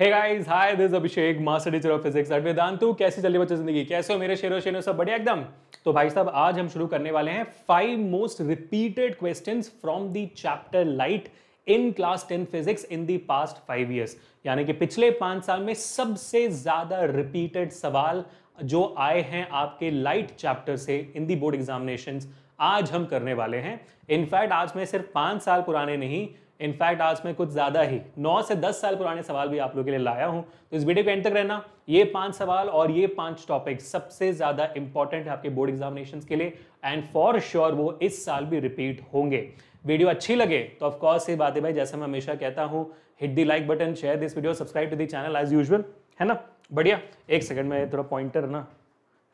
Hey guys, hi, this Abhishek, master teacher of physics at Vedantu. कैसी चल रही बच्चों जिंदगी? कैसे हो मेरे शेरों सब बढ़िया एकदम? तो भाई साहब, आज हम शुरू करने वाले हैं 5 most repeated questions from the chapter light in class 10 physics in the past 5 years. यानी कि पिछले 5 साल में सबसे ज्यादा रिपीटेड सवाल जो आए हैं आपके लाइट चैप्टर से इन दी बोर्ड एग्जामिनेशंस, आज हम करने वाले हैं। इनफैक्ट आज मैं सिर्फ 5 साल पुराने नहीं, इनफैक्ट आज मैं कुछ ज्यादा ही 9 से 10 साल पुराने सवाल भी आप लोगों के लिए लाया हूं। तो इस वीडियो को एंड तक रहना। ये 5 सवाल और ये 5 टॉपिक सबसे ज्यादा इंपॉर्टेंट है आपके बोर्ड एग्जामिनेशंस के लिए, एंड फॉर श्योर वो इस साल भी रिपीट होंगे। वीडियो अच्छी लगे तो ऑफ कोर्स ये बात है भाई, जैसे मैं हमेशा कहता हूं, hit the like button, share this video, subscribe to the channel as usual, है ना? बढ़िया। एक सेकंड में थोड़ा पॉइंटर ना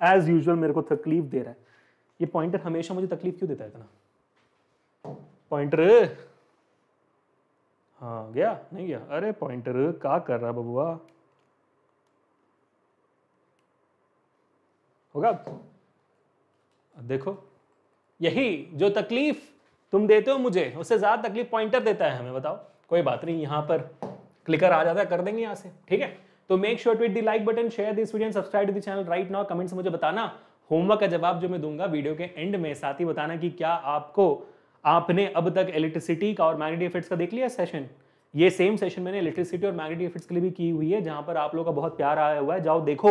एज यूजुअल मेरे को तकलीफ दे रहा है। ये पॉइंटर हमेशा मुझे तकलीफ क्यों देता है इतना? पॉइंटर, हाँ गया नहीं गया? अरे पॉइंटर क्या कर रहा बबुआ? होगा? देखो, यही जो तकलीफ तुम देते हो मुझे, उससे ज्यादा तकलीफ पॉइंटर देता है हमें। बताओ, कोई बात नहीं, यहां पर क्लिकर आ जाता है, कर देंगे यहां से, ठीक है? तो make sure to hit the like button, share this video, subscribe to the channel right now. Comments मुझे बताना, होमवर्क का जवाब जो मैं दूंगा वीडियो के एंड में, साथ ही बताना कि क्या आपने अब तक इलेक्ट्रिसिटी का और मैग्नेटिक इफेक्ट्स का देख लिया सेशन। ये सेम सेशन मैंने इलेक्ट्रिसिटी और मैग्नेटिक इफेक्ट्स के लिए भी की हुई है, जहां पर आप लोगों का बहुत प्यार आया हुआ है, जाओ देखो।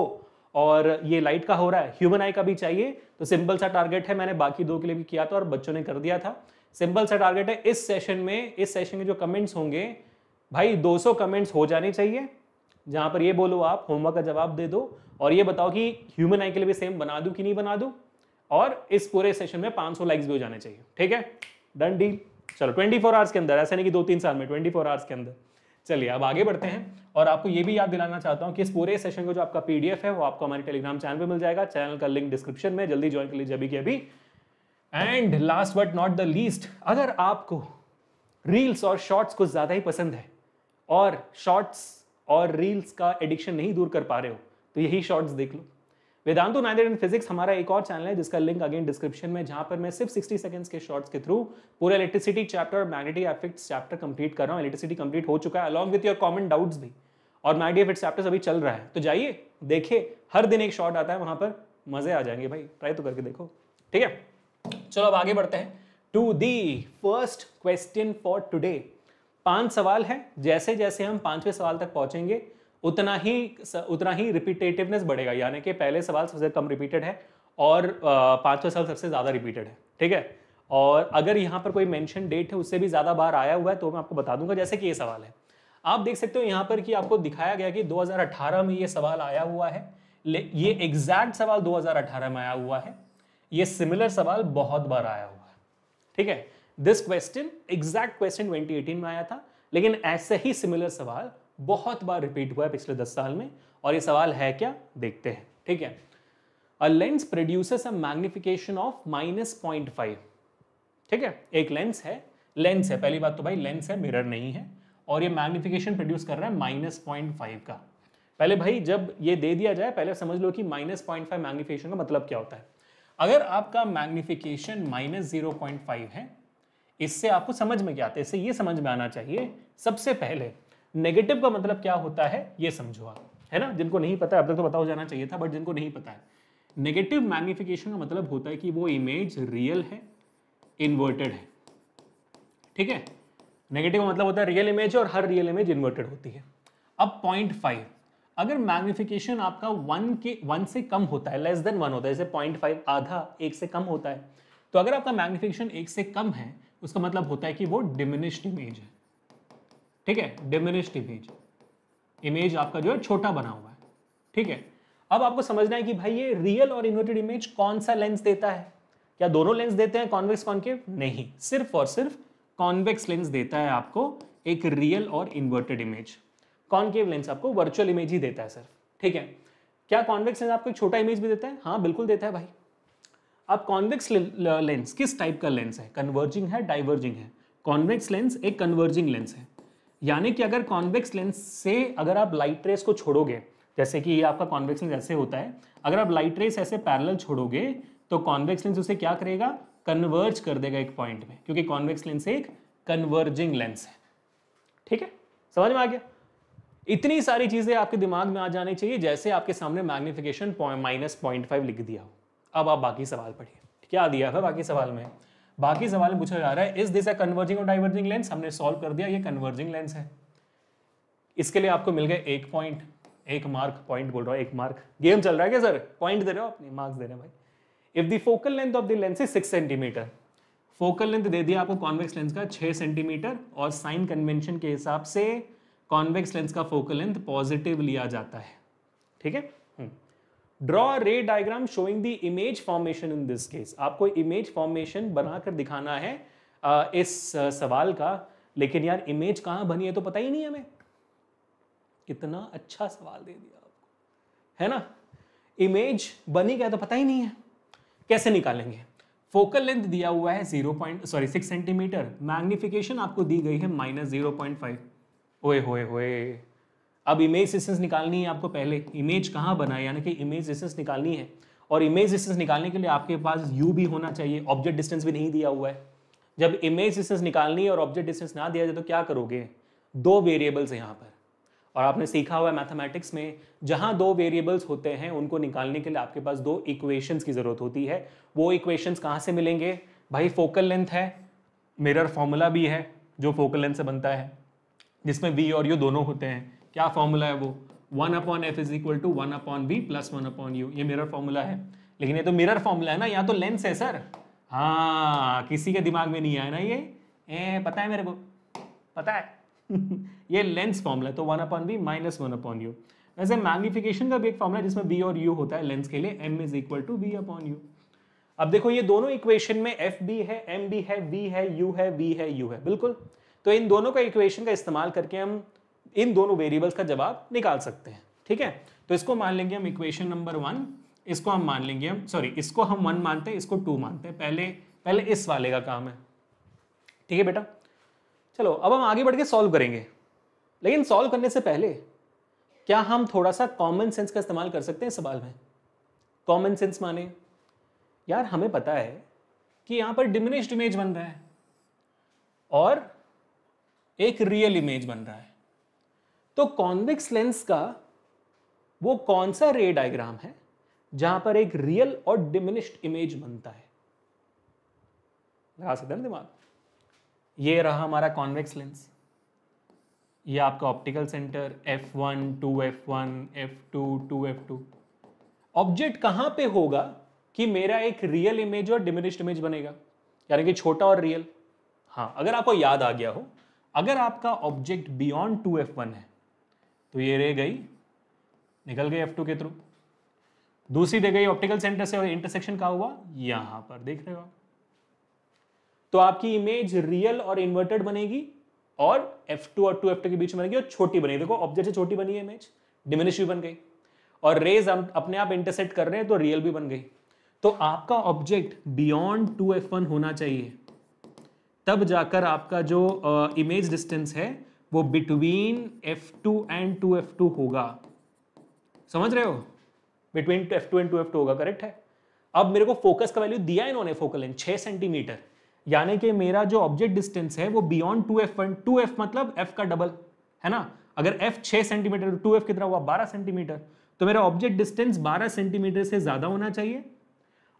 और ये लाइट का हो रहा है, ह्यूमन आई का भी चाहिए, तो सिंपल सा टारगेट है, मैंने बाकी 2 के लिए भी किया था और बच्चों ने कर दिया था। सिंपल सा टारगेट है इस सेशन के जो कमेंट्स होंगे भाई, 200 कमेंट्स हो जाने चाहिए, जहां पर ये बोलो आप होमवर्क का जवाब दे दो और ये बताओ कि ह्यूमन आई के लिए भी सेम बना दूं कि नहीं बना दूं, और इस पूरे सेशन में 500 लाइक्स भी हो जाने चाहिए, ठीक है? Done deal. चलो 24 आवर्स के अंदर, ऐसा नहीं कि 2-3 साल में, 24 आवर्स के अंदर। चलिए अब आगे बढ़ते हैं, और आपको ये भी याद दिलाना चाहता हूं कि इस पूरे सेशन का जो आपका पीडीएफ है वो आपको हमारे टेलीग्राम चैनल पे मिल जाएगा। चैनल का लिंक डिस्क्रिप्शन में, जल्दी ज्वाइन कर लीजिए अभी के अभी। And last but not the least, अगर आपको रील्स और शॉर्ट्स कुछ ज्यादा ही पसंद है और शॉर्ट्स और रील्स का एडिक्शन नहीं दूर कर पा रहे हो, तो यही शॉर्ट्स देख लो। वेदांतु 900 इन फिजिक्स हमारा एक और चैनल है जिसका लिंक अगेन डिस्क्रिप्शन में, जहां पर मैं सिर्फ 60 सेकंड्स के शॉर्ट्स के थ्रू पूरा इलेक्ट्रिसिटी चैप्टर और मैग्नेटिक इफेक्ट्स चैप्टर कंप्लीट कर रहा हूं। इलेक्ट्रिसिटी कंप्लीट हो चुका है along with your common doubts भी, और मैग्नेटिक इफेक्ट्स चैप्टर अभी चल रहा है। तो जाइए देखिए, हर दिन एक शॉर्ट आता है, वहां पर मजे आ जाएंगे भाई, ट्राई तो करके देखो, ठीक है? चलो अब आगे बढ़ते हैं to the first question for today. 5 सवाल है, जैसे जैसे हम 5वें सवाल तक पहुंचेंगे उतना ही रिपीटेटिवनेस बढ़ेगा, यानी कि पहले सवाल सबसे कम रिपीटेड है और 5वां सवाल सबसे ज्यादा रिपीटेड है, ठीक है? और अगर यहाँ पर कोई मेंशन डेट है उससे भी ज्यादा बार आया हुआ है तो मैं आपको बता दूंगा। जैसे कि ये सवाल है, आप देख सकते हो यहाँ पर कि आपको दिखाया गया कि 2018 में ये सवाल आया हुआ है। ये एग्जैक्ट सवाल 2018 में आया हुआ है, ये सिमिलर सवाल बहुत बार आया हुआ है, ठीक है? दिस क्वेश्चन, एग्जैक्ट क्वेश्चन 2018 में आया था, लेकिन ऐसे ही सिमिलर सवाल बहुत बार रिपीट हुआ है पिछले 10 साल में। और ये सवाल है क्या, देखते हैं, ठीक है? A lens produces a magnification of -0.5, ठीक है? एक लेंस है, पहली बात तो भाई लेंस है, मिरर नहीं है, और ये मैग्निफिकेशन प्रोड्यूस कर रहा है -0.5 का। पहले भाई जब ये दे दिया जाए, पहले समझ लो कि -0.5 मैग्निफिकेशन का मतलब क्या होता है। अगर आपका मैग्निफिकेशन -0.5 है, इससे आपको समझ में क्या आता है? इससे ये समझ में आना चाहिए सबसे पहले नेगेटिव का मतलब क्या होता है ये समझो आप, है ना? जिनको नहीं पता अब तक तो पता हो जाना चाहिए था, बट जिनको नहीं पता है, नेगेटिव मैग्निफिकेशन का मतलब होता है कि वो इमेज रियल है, इन्वर्टेड है, ठीक है? नेगेटिव का मतलब होता है रियल इमेज, और हर रियल इमेज इन्वर्टेड होती है। अब 0.5, अगर मैग्निफिकेशन आपका 1 से कम होता है, लेस देन 1 होता है, जैसे 0.5 आधा 1 से कम होता है, तो अगर आपका मैग्निफिकेशन 1 से कम है उसका मतलब होता है कि वो डिमिनिश्ड इमेज है, ठीक है? डिमिनिश्ड इमेज आपका जो है छोटा बना हुआ है, ठीक है? अब आपको समझना है कि भाई ये रियल और इन्वर्टेड इमेज कौन सा लेंस देता है? क्या दोनों लेंस देते हैं, कॉन्वेक्स कॉन्केव? नहीं, सिर्फ और सिर्फ कॉन्वेक्स लेंस देता है आपको एक रियल और इन्वर्टेड इमेज। कॉन्केव लेंस आपको वर्चुअल इमेज ही देता है सिर्फ, ठीक है? क्या कॉन्वेक्स लेंस आपको एक छोटा इमेज भी देता है? हाँ बिल्कुल देता है भाई। अब कॉन्वेक्स लेंस किस टाइप का लेंस है? कन्वर्जिंग है, डाइवर्जिंग है? कॉन्वेक्स लेंस एक कन्वर्जिंग लेंस है, यानी कि अगर कॉन्वेक्स लेंस से अगर आप लाइट रेस को छोड़ोगे, जैसे कि ये आपका कॉन्वेक्स लेंस ऐसे होता है, अगर आप लाइट रेस ऐसे पैरेलल छोड़ोगे तो कॉन्वेक्स लेंस उसे क्या करेगा? कन्वर्ज कर देगा एक पॉइंट में, क्योंकि कॉन्वेक्स लेंस एक कन्वर्जिंग लेंस है, ठीक है? समझ में आ गया? इतनी सारी चीजें आपके दिमाग में आ जानी चाहिए जैसे आपके सामने मैग्निफिकेशन -0.5 लिख दिया हो। अब आप बाकी सवाल पढ़िए, क्या दिया है बाकी सवाल में। बाकी सवाल में पूछा जा रहा है इज दिस अ कन्वर्जिंग और डाइवर्जिंग लेंस, हमने सॉल्व कर दिया, ये कन्वर्जिंग लेंस है। इसके लिए आपको मिल गए 1 पॉइंट, 1 मार्क, पॉइंट बोल रहा हूँ 1 मार्क। गेम चल रहा है क्या सर, पॉइंट दे रहे हो अपने, मार्क्स दे रहे हैं भाई। If the focal length of the lens is 6 centimetre, focal length दे दिया आपको कॉन्वेक्स लेंस का 6 सेंटीमीटर, और साइन कन्वेंशन के हिसाब से कॉन्वेक्स लेंस का फोकल लेंथ पॉजिटिव लिया जाता है, ठीक है। ड्रॉ रे diagram showing the image formation in this case, आपको इमेज फॉर्मेशन बनाकर दिखाना है इस सवाल का, लेकिन यार इमेज कहाँ बनी है तो पता ही नहीं हमें। कितना अच्छा सवाल दे दिया आपको, है ना। इमेज बनी क्या तो पता ही नहीं है, कैसे निकालेंगे। फोकल लेंथ दिया हुआ है 6 सेंटीमीटर, मैग्निफिकेशन आपको दी गई है -0.5। ओए होए होए, अब इमेज डिस्टेंस निकालनी है आपको। पहले इमेज कहाँ बना है, यानी कि इमेज डिस्टेंस निकालनी है, और इमेज डिस्टेंस निकालने के लिए आपके पास u भी होना चाहिए, ऑब्जेक्ट डिस्टेंस भी नहीं दिया हुआ है। जब इमेज डिस्टेंस निकालनी है और ऑब्जेक्ट डिस्टेंस ना दिया जाए तो क्या करोगे, 2 वेरिएबल्स है यहाँ पर, और आपने सीखा हुआ है मैथमेटिक्स में जहाँ 2 वेरिएबल्स होते हैं उनको निकालने के लिए आपके पास 2 इक्वेशंस की जरूरत होती है। वो इक्वेशंस कहाँ से मिलेंगे भाई, फोकल लेंथ है, मिरर फॉर्मूला भी है जो फोकल लेंथ से बनता है, जिसमें v और u दोनों होते हैं। क्या फॉर्मूला है वो, 1/f is equal to 1/v plus 1/u, ये मिरर फॉर्मूला है। लेकिन ये तो मिरर फॉर्मूला है ना, यहाँ तो लेंस है सर। हाँ, किसी के दिमाग में नहीं आया ना ये, पता है मेरे को, पता है ये लेंस फॉर्मूला है, तो 1/v माइनस 1/u। वैसे मैग्निफिकेशन का भी एक फॉर्मूला है जिसमें v और u होता है लेंस के लिए, m is equal to v/u। अब देखो ये दोनों इक्वेशन में f भी है, m भी है, v है, u है, v है, u है, बिल्कुल। तो इन दोनों का इक्वेशन का इस्तेमाल करके हम इन दोनों वेरिएबल्स का जवाब निकाल सकते हैं, ठीक है। तो इसको मान लेंगे हम इक्वेशन नंबर 1, इसको हम मान लेंगे इसको हम 1 मानते हैं, इसको 2 मानते हैं। पहले इस वाले का काम है, ठीक है बेटा। चलो अब हम आगे बढ़ के सॉल्व करेंगे, लेकिन सॉल्व करने से पहले क्या हम थोड़ा सा कॉमन सेंस का इस्तेमाल कर सकते हैं सवाल में। कॉमन सेंस माने यार हमें पता है कि यहां पर डिमिनिश्ड इमेज बन रहा है और एक रियल इमेज बन रहा है, तो कॉन्वेक्स लेंस का वो कौन सा रे डायग्राम है जहां पर एक रियल और डिमिनिश्ड इमेज बनता है। लगा सकते हैं दिमाग। ये रहा हमारा कॉन्वेक्स लेंस, ये आपका optical centre f1 2f1 f2 2f2। Object कहां पे होगा कि मेरा एक रियल इमेज और डिमिनिश्ड इमेज बनेगा, यानी कि छोटा और रियल। हाँ, अगर आपको याद आ गया हो, अगर आपका ऑब्जेक्ट बियॉन्ड 2f1 है तो ये रे गई, निकल गई f2 के थ्रू, दूसरी रे गई ऑप्टिकल सेंटर से, और इंटरसेक्शन का हुआ यहां पर, देख रहे हो आप। तो आपकी इमेज रियल और इन्वर्टेड बनेगी और f2 और 2f2 के बीच में बनेगी और छोटी बनेगी। देखो ऑब्जेक्ट से छोटी बनी है इमेज, डिमिनिश भी बन गई, और रेज अपने आप इंटरसेक्ट कर रहे हैं तो रियल भी बन गई। तो आपका ऑब्जेक्ट बियॉन्ड 2f1 होना चाहिए, तब जाकर आपका जो इमेज डिस्टेंस है वो बिटवीन f2 एंड 2f2 होगा। समझ रहे हो, बिटवीन f2 एंड 2f2 होगा, करेक्ट है। अब मेरे को फोकस का वैल्यू दिया इन्होंने, फोकल लेंथ 6 सेंटीमीटर, यानी कि मेरा जो ऑब्जेक्ट डिस्टेंस है वो बियॉन्ड 2f1, 2f मतलब f का डबल है ना। अगर f 6 सेंटीमीटर तो 2f कितना हुआ 12 सेंटीमीटर, तो मेरा ऑब्जेक्ट डिस्टेंस 12 सेंटीमीटर से ज्यादा होना चाहिए,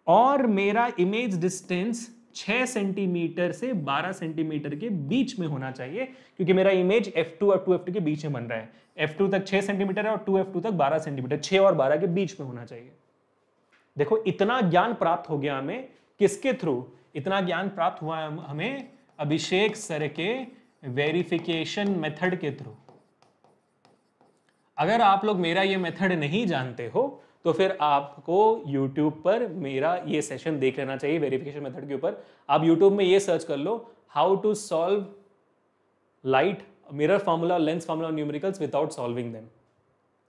और मेरा इमेज डिस्टेंस 6 सेंटीमीटर से 12 सेंटीमीटर के बीच में होना चाहिए, क्योंकि मेरा इमेज f2 और 2f2 के बीच में बन रहा है। f2 तक 6 सेंटीमीटर है और 2f2 तक 12 सेंटीमीटर, 6 और 12 के बीच में होना चाहिए। देखो इतना ज्ञान प्राप्त हो गया हमें, किसके थ्रू, इतना ज्ञान प्राप्त हुआ हमें अभिषेक सर के वेरिफिकेशन मेथड के थ्रू। अगर आप लोग मेरा ये मेथड नहीं जानते हो तो फिर आपको YouTube पर मेरा ये सेशन देख लेना चाहिए वेरिफिकेशन मेथड के ऊपर। आप YouTube में ये सर्च कर लो, how to solve light mirror formula, lens formula, numericals without solving them,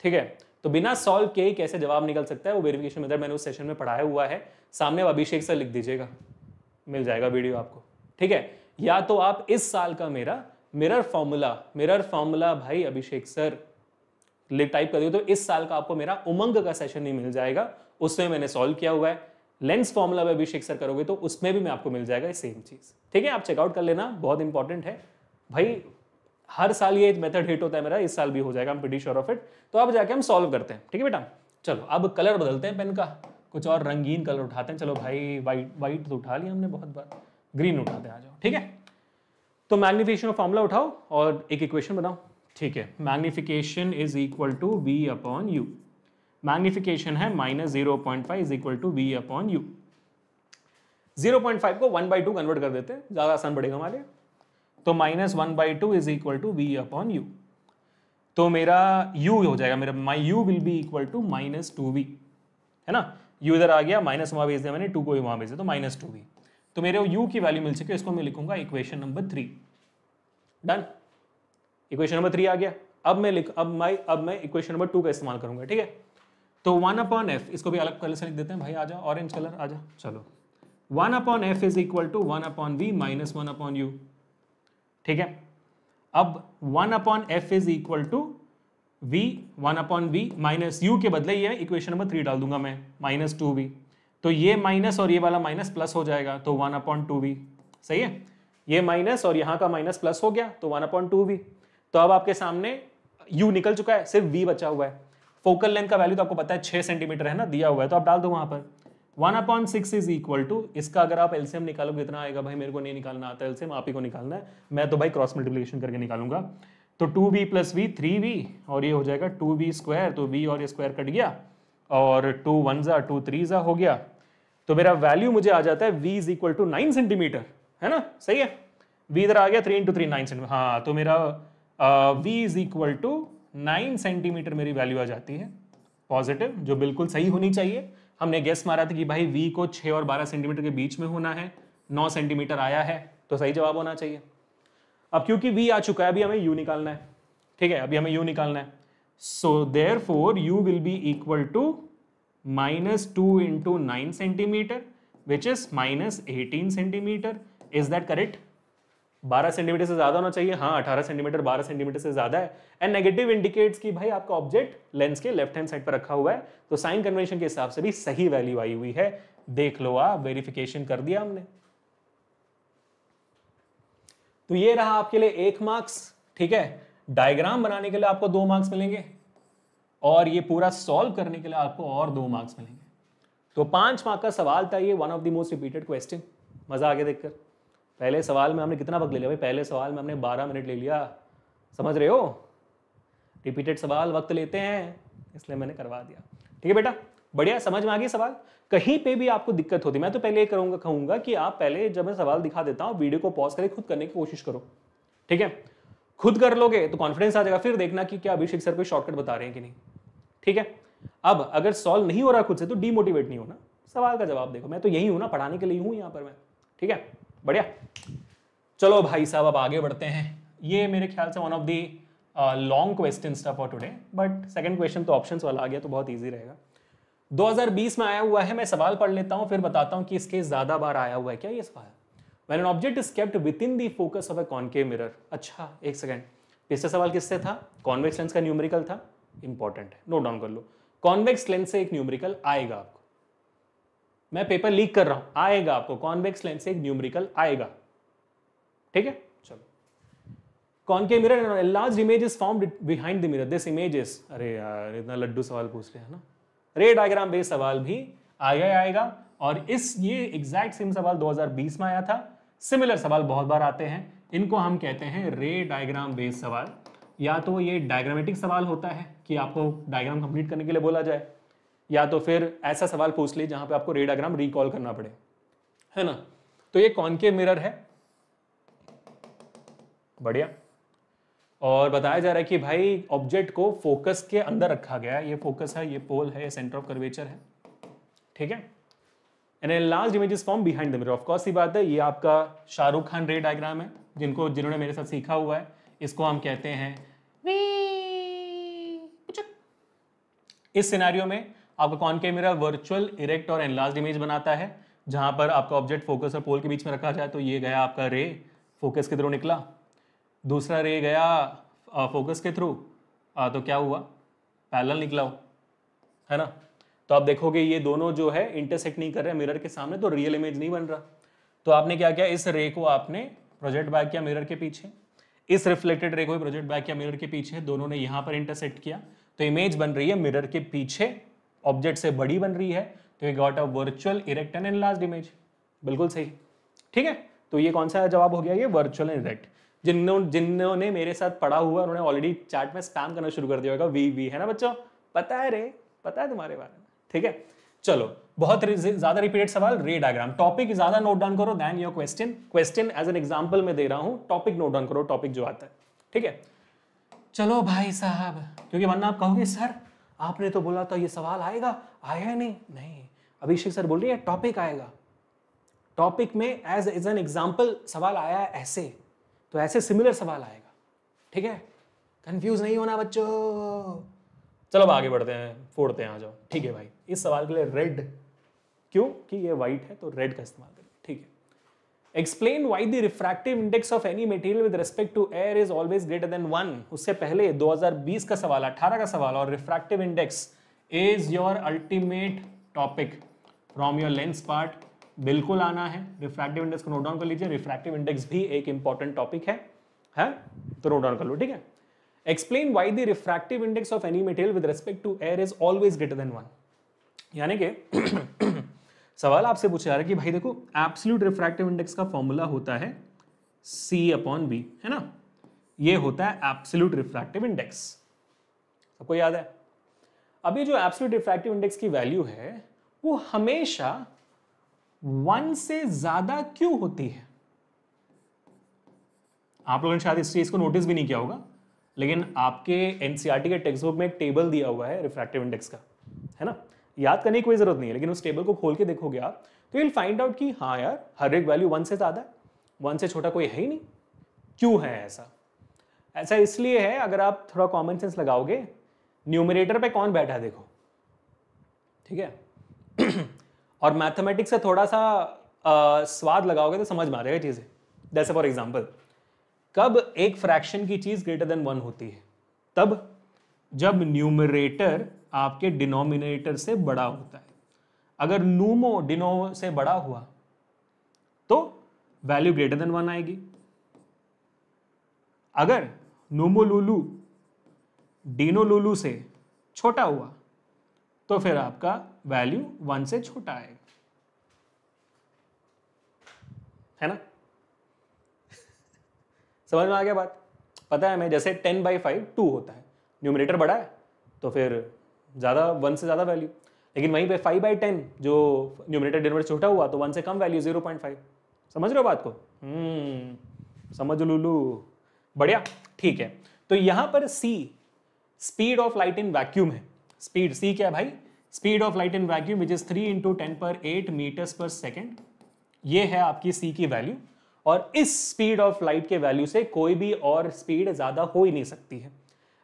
ठीक है। तो बिना सॉल्व किए ही कैसे जवाब निकल सकता है, वो वेरिफिकेशन मेथड मैंने उस सेशन में पढ़ाया हुआ है। सामने अभिषेक सर लिख दीजिएगा, मिल जाएगा वीडियो आपको, ठीक है। या तो आप इस साल का मेरा मिरर फॉर्मूला भाई अभिषेक सर टाइप कर दियो, तो इस साल का आपको मेरा उमंग का सेशन नहीं मिल जाएगा, उसमें मैंने सॉल्व किया हुआ है। लेंस फॉर्मूला में अभिषेक सर करोगे तो उसमें भी मैं आपको मिल जाएगा सेम चीज, ठीक है। आप चेकआउट कर लेना, बहुत इंपॉर्टेंट है भाई। हर साल ये मेथड हिट होता है मेरा, इस साल भी हो जाएगा, I am pretty sure of it. तो अब जाके हम सॉल्व करते हैं, ठीक है बेटा। चलो अब कलर बदलते हैं पेन का, कुछ और रंगीन कलर उठाते हैं। चलो भाई वाइट तो उठा लिया हमने बहुत बार, ग्रीन उठाते हैं, आ जाओ, ठीक है। तो मैग्निफिकेशन फॉर्मूला उठाओ और एक इक्वेशन बनाओ, ठीक है। Magnification is equal to v upon u. Magnification है -0.5 is equal to v upon u. 0.5 को 1/2 कन्वर्ट कर देते हैं, ज्यादा आसान पड़ेगा हमारे। तो -1/2 is equal to v upon u. तो मेरा u हो जाएगा, मेरा my u will be equal to -2v, है ना। u इधर आ गया, माइनस वहां भेज दिया मैंने, 2 को भी वहां भेज दिया, तो -2v। तो मेरे u की वैल्यू मिल चुकी है, इसको मैं लिखूंगा equation number 3। Done, equation number 3 आ गया। अब मैं इक्वेशन नंबर 2 का इस्तेमाल करूंगा, ठीक है। तो 1/f, इसको भी अलग कलर से लिख देते हैं भाई, आ जाओ ऑरेंज कलर, आ जाओ। चलो 1/f is equal to 1/v minus 1/u, ठीक है। अब 1/f is equal to v, 1/v minus u के बदले ये इक्वेशन नंबर 3 डाल दूंगा मैं, -2v। तो ये माइनस और ये वाला माइनस प्लस हो जाएगा, तो 1/2v, सही है। ये माइनस और यहाँ का माइनस प्लस हो गया, तो 1/2v। तो अब आपके सामने u निकल चुका है, सिर्फ v बचा हुआ है। फोकल लेंथ का वैल्यू तो आपको पता है 6 सेंटीमीटर है ना, दिया हुआ है, तो आप डाल दो वहां पर। 1/6 इज इक्वल टू, इसका अगर आप एलसीएम निकालोगे कितना आएगा भाई, मेरे को नहीं निकालना आता एलसीएम, आप ही को निकालना है, मैं तो भाई क्रॉस मल्टीप्लिकेशन करके निकालूंगा। तो 2v प्लस v 3v, और ये हो जाएगा 2v स्क्वायर, तो v और ये स्क्वायर कट गया, और 2 1 2 3 हो गया। तो मेरा वैल्यू मुझे आ जाता है v is equal to 9 centimetre, है ना, सही है। v इधर आ गया 3 × 3 9 सेंटीमीटर, हाँ। तो मेरा v is equal to 9 centimetre मेरी वैल्यू आ जाती है, पॉजिटिव, जो बिल्कुल सही होनी चाहिए। हमने गेस मारा था कि भाई v को 6 और 12 सेंटीमीटर के बीच में होना है, 9 सेंटीमीटर आया है, तो सही जवाब होना चाहिए। अब क्योंकि v आ चुका है, अभी हमें u निकालना है, ठीक है, अभी हमें u निकालना है। So therefore u will be equal to -2 × 9 centimetre which is -18 centimetre. Is that correct? 12 centimetre से ज्यादा होना चाहिए, हाँ 18 सेंटीमीटर 12 सेंटीमीटर से ज्यादा है। एंड नेगेटिव इंडिकेट्स कि भाई आपका ऑब्जेक्ट लेंस के लेफ्ट हैंड साइड पर रखा हुआ है, तो साइन कन्वेंशन के हिसाब से भी सही वैल्यू आई हुई है। देख लो आप, वेरिफिकेशन कर दिया हमने। तो ये रहा आपके लिए 1 मार्क्स, ठीक है। डायग्राम बनाने के लिए आपको 2 मार्क्स मिलेंगे, और ये पूरा सॉल्व करने के लिए आपको और 2 मार्क्स मिलेंगे। तो 5 मार्क का सवाल था ये, one of the most repeated question. मजा आ गया देखकर। पहले सवाल में हमने कितना वक्त ले लिया भाई, पहले सवाल में हमने 12 मिनट ले लिया, समझ रहे हो। रिपीटेड सवाल वक्त लेते हैं, इसलिए मैंने करवा दिया, ठीक है बेटा। बढ़िया, समझ में आ गई सवाल। कहीं पे भी आपको दिक्कत होती, मैं तो पहले ये कहूंगा कि आप पहले जब मैं सवाल दिखा देता हूं, वीडियो को पॉज करके खुद करने की कोशिश करो, ठीक है। खुद कर लोगे तो कॉन्फिडेंस आ जाएगा, फिर देखना कि क्या अभिषेक सर कोई शॉर्टकट बता रहे हैं कि नहीं, ठीक है। अब अगर सॉल्व नहीं हो रहा खुद से तो डीमोटिवेट नहीं होना, सवाल का जवाब देखो। मैं तो यही हूं ना, पढ़ाने के लिए हूं यहाँ पर मैं, ठीक है। बढ़िया, चलो भाई साहब अब आगे बढ़ते हैं। ये मेरे ख्याल से one of the long question था for today, but second question तो ऑप्शंस वाला आ गया तो बहुत इजी रहेगा। 2020 में आया हुआ है, मैं सवाल पढ़ लेता हूं फिर बताता हूं कि इसके ज्यादा बार आया हुआ है क्या ये सवाल। When an object is kept within the focus of a concave mirror, अच्छा एक सेकेंड, पिछला सवाल किससे था? कॉन्वेक्स लेंस का न्यूमेरिकल था, इंपॉर्टेंट है, नोट डाउन कर लो। कॉन्वेक्स लेंस से एक न्यूमेरिकल आएगा आपको, मैं पेपर लीक कर रहा हूं, आएगा आपको, कॉन्वेक्स लेंस से एक न्यूमेरिकल आएगा, ठीक है। चलो, concave mirror, large image is formed behind the mirror, this image is, अरे यार इतना लड्डू सवाल पूछ रहे हैं ना। रे डायग्राम बेस्ड सवाल भी आएगा, और ये एग्जैक्ट सेम सवाल 2020 में आया था। सिमिलर सवाल बहुत बार आते हैं, इनको हम कहते हैं रे डायग्राम बेस्ड सवाल। या तो ये डायग्रामेटिक सवाल होता है कि आपको डायग्राम कंप्लीट करने के लिए बोला जाए, या तो फिर ऐसा सवाल पूछ ली जहां पे आपको रे डायग्राम रिकॉल करना पड़े, है ना। तो ये कॉनकेव मिरर है, बढ़िया। और बताया जा रहा है कि भाई ऑब्जेक्ट को फोकस के अंदर रखा गया है, ये फोकस है, ये पोल है, ये सेंटर ऑफ कर्वेचर है, ठीक है। And a large image is form behind the mirror, of course ही बात है, ये आपका शाहरुख खान रे डायग्राम है, जिन्होंने मेरे साथ सीखा हुआ है, इसको हम कहते हैं इस सिनेरियो में आपका कॉनकेव मिरर वर्चुअल, इरेक्ट और एनलार्ज्ड इमेज बनाता है, जहां पर आपका ऑब्जेक्ट फोकस और पोल के बीच में रखा जाए। तो ये गया आपका रे, फोकस के थ्रू निकला, दूसरा रे गया फोकस के थ्रू, तो क्या हुआ, पैरेलल निकला हो, है ना। तो आप देखोगे ये दोनों जो है इंटरसेक्ट नहीं कर रहे मिरर के सामने, तो रियल इमेज नहीं बन रहा। तो आपने क्या किया, इस रे को आपने प्रोजेक्ट बैक किया मिरर के पीछे, इस रिफ्लेक्टेड रे को प्रोजेक्ट बैक किया मिरर के पीछे, दोनों ने यहां पर इंटरसेक्ट किया, तो इमेज बन रही है मिरर के पीछे, ऑब्जेक्ट से बड़ी बन रही है, तो ये got a virtual erect and enlarged image. बिल्कुल सही, ठीक है। तो ये कौन सा जवाब हो गया, ये वर्चुअल एंड इरेक्ट। जिन्होंने मेरे साथ पढ़ा हुआ उन्होंने ऑलरेडी चैट में स्पैम करना शुरू कर दिया होगा, वी है ना बच्चों, पता है रे, पता है तुम्हारे बारे में, ठीक है। चलो, बहुत ज्यादा रिपीटेड सवाल, रे डायग्राम। टॉपिक ज्यादा नोट डाउन करो than your question. Question as an example में दे रहा हूं, टॉपिक नोट डाउन करो, टॉपिक जो आता है, ठीक है। चलो भाई साहब, क्योंकि वरना आप कहोगे सर आपने तो बोला था ये सवाल आएगा, आया नहीं, अभिषेक सर बोल रही है टॉपिक आएगा। टॉपिक में एज एन एग्जांपल सवाल आया है ऐसे, तो ऐसे सिमिलर सवाल आएगा, ठीक है। कंफ्यूज नहीं होना बच्चों। चलो अब आगे बढ़ते हैं, फोड़ते हैं, आ जाओ, ठीक है भाई। इस सवाल के लिए रेड, क्यों कि ये व्हाइट है तो रेड का इस्तेमाल करें, ठीक है। Explain why the refractive index of any material with respect to air is always greater than 1। उससे पहले 2020 का सवाल, 18 का सवाल, और refractive index is your ultimate topic from your lens part. बिल्कुल आना है, रिफ्रैक्टिव इंडेक्स को नोट डाउन कर लीजिए। रिफ्रैक्टिव इंडेक्स भी एक इंपॉर्टेंट टॉपिक है, तो नोट डाउन कर लो, ठीक है। Explain why the refractive index of any material with respect to air is always greater than 1। यानी कि सवाल आपसे पूछा जा रहा है कि भाई देखो, एब्सोल्यूट रिफ्रैक्टिव इंडेक्स का फॉर्मूला होता है C/V, है ना, ये होता है एब्सोल्यूट रिफ्रैक्टिव इंडेक्स, सबको याद है। अभी जो एब्सोल्यूट रिफ्रैक्टिव इंडेक्स की वैल्यू है वो हमेशा 1 से ज्यादा क्यों होती है? आप लोगों ने शायद इस चीज को नोटिस भी नहीं किया होगा, लेकिन आपके एनसीईआरटी के टेक्स्ट बुक में एक टेबल दिया हुआ है रिफ्रैक्टिव इंडेक्स का, है ना। याद करने की कोई जरूरत नहीं है, लेकिन उस टेबल को खोल के देखोगे आप तो विल फाइंड आउट कि हाँ यार, हर एक वैल्यू 1 से ज्यादा है, 1 से छोटा कोई है ही नहीं। क्यों है ऐसा? ऐसा इसलिए है, अगर आप थोड़ा कॉमन सेंस लगाओगे, न्यूमरेटर पे कौन बैठा है देखो, ठीक है। और मैथमेटिक्स से थोड़ा सा स्वाद लगाओगे तो समझ में आ जाएगा चीजें। जैसे फॉर एग्जांपल, कब एक फ्रैक्शन की चीज ग्रेटर देन 1 होती है? तब जब न्यूमरेटर आपके डिनोमिनेटर से बड़ा होता है। अगर नूमो डिनो से बड़ा हुआ तो वैल्यू ग्रेटर देन 1 आएगी। अगर नूमो लुलू डिनो लुलू से छोटा हुआ तो फिर आपका वैल्यू 1 से छोटा आएगा, है ना। समझ में आ गया बात? पता है मैं, जैसे 10/5 2 होता है, न्यूमरेटर बड़ा है तो फिर ज्यादा, 1 से ज्यादा वैल्यू। लेकिन वहीं पे 5/10 जो न्यूमरेटर डिनोमिनेटर छोटा हुआ तो 1 से कम वैल्यू 0.5। समझ रहे हो बात को? समझ लुलू, बढ़िया, ठीक है। तो यहां पर C speed of light in vacuum है। स्पीड C क्या है भाई? Speed of light in vacuum which is 3 × 10⁸ metres per second. ये है आपकी C की वैल्यू, और इस स्पीड ऑफ लाइट के वैल्यू से कोई भी और स्पीड ज्यादा हो ही नहीं सकती है।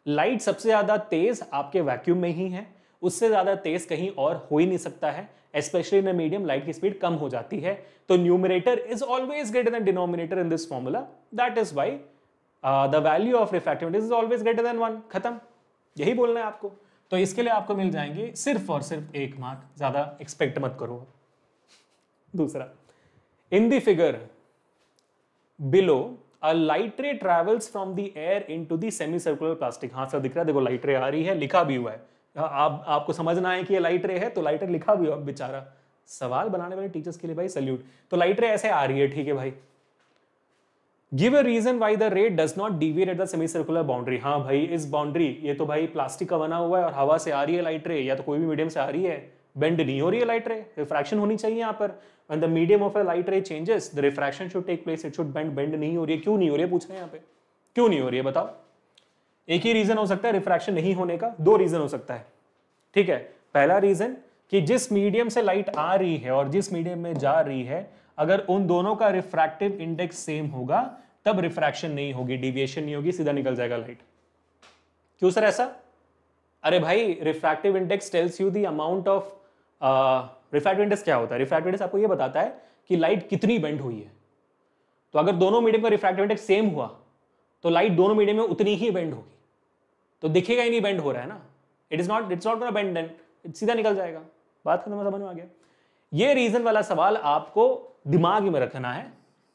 लाइट सबसे ज्यादा तेज आपके वैक्यूम में ही है, उससे ज्यादा तेज कहीं और हो ही नहीं सकता है। स्पेशली इन मीडियम लाइट की स्पीड कम हो जाती है, तो numerator is always greater than denominator in this formula. That is why the value of refractive index is always greater than 1। खत्म, यही बोलना है आपको। तो इसके लिए आपको मिल जाएंगे सिर्फ और सिर्फ 1 मार्क, ज्यादा एक्सपेक्ट मत करो। दूसरा, in the figure below a light ray travels from the air into the semicircular plastic। हाँ सर दिख रहा है, देखो लाइट रे आ रही है, लिखा भी हुआ है। आपको समझना है कि ये लाइट रे है तो लाइट रे लिखा भी हुआ। बेचारा सवाल बनाने वाले टीचर्स के लिए भाई सल्यूट। तो लाइट रे ऐसे आ रही है, ठीक है भाई। Give a reason why the ray does not deviate at the semicircular boundary. हाँ भाई, इस बाउंड्री, ये तो भाई प्लास्टिक का बना हुआ है और हवा से आ रही है लाइट रे, या तो कोई भी मीडियम से आ रही है, बेंड नहीं हो रही है लाइट रे, रिफ्रैक्शन होनी चाहिए यहाँ पर। When the medium of a light ray changes, the refraction should take place. It should bend नहीं हो रही है। क्यों नहीं हो रही है पूछ रहे हैं यहाँ पे, क्यों नहीं हो रही है बताओ? एक ही रीजन हो सकता है रिफ्रैक्शन नहीं होने का, 2 रीजन हो सकता है, ठीक है। पहला रीजन कि जिस मीडियम से लाइट आ रही है और जिस मीडियम में जा रही है, अगर उन दोनों का रिफ्रैक्टिव इंडेक्स सेम होगा तब रिफ्रैक्शन नहीं होगी, डिविएशन नहीं होगी, सीधा निकल जाएगा लाइट। क्यों सर ऐसा? अरे भाई, refractive index tells you the amount of, refractive index क्या होता है? रिफ्रैक्टिव इंडेक्स आपको ये बताता है कि लाइट कितनी बेंड हुई है। तो अगर दोनों मीडियम का रिफ्रैक्टिव इंडेक्स सेम हुआ तो लाइट दोनों मीडियम में उतनी ही बेंड होगी, तो दिखेगा ही नहीं बेंड हो रहा है ना। It's not gonna bend, then सीधा निकल जाएगा। बात खत्म, समझ में आ गया? ये रीजन वाला सवाल आपको दिमाग में रखना है,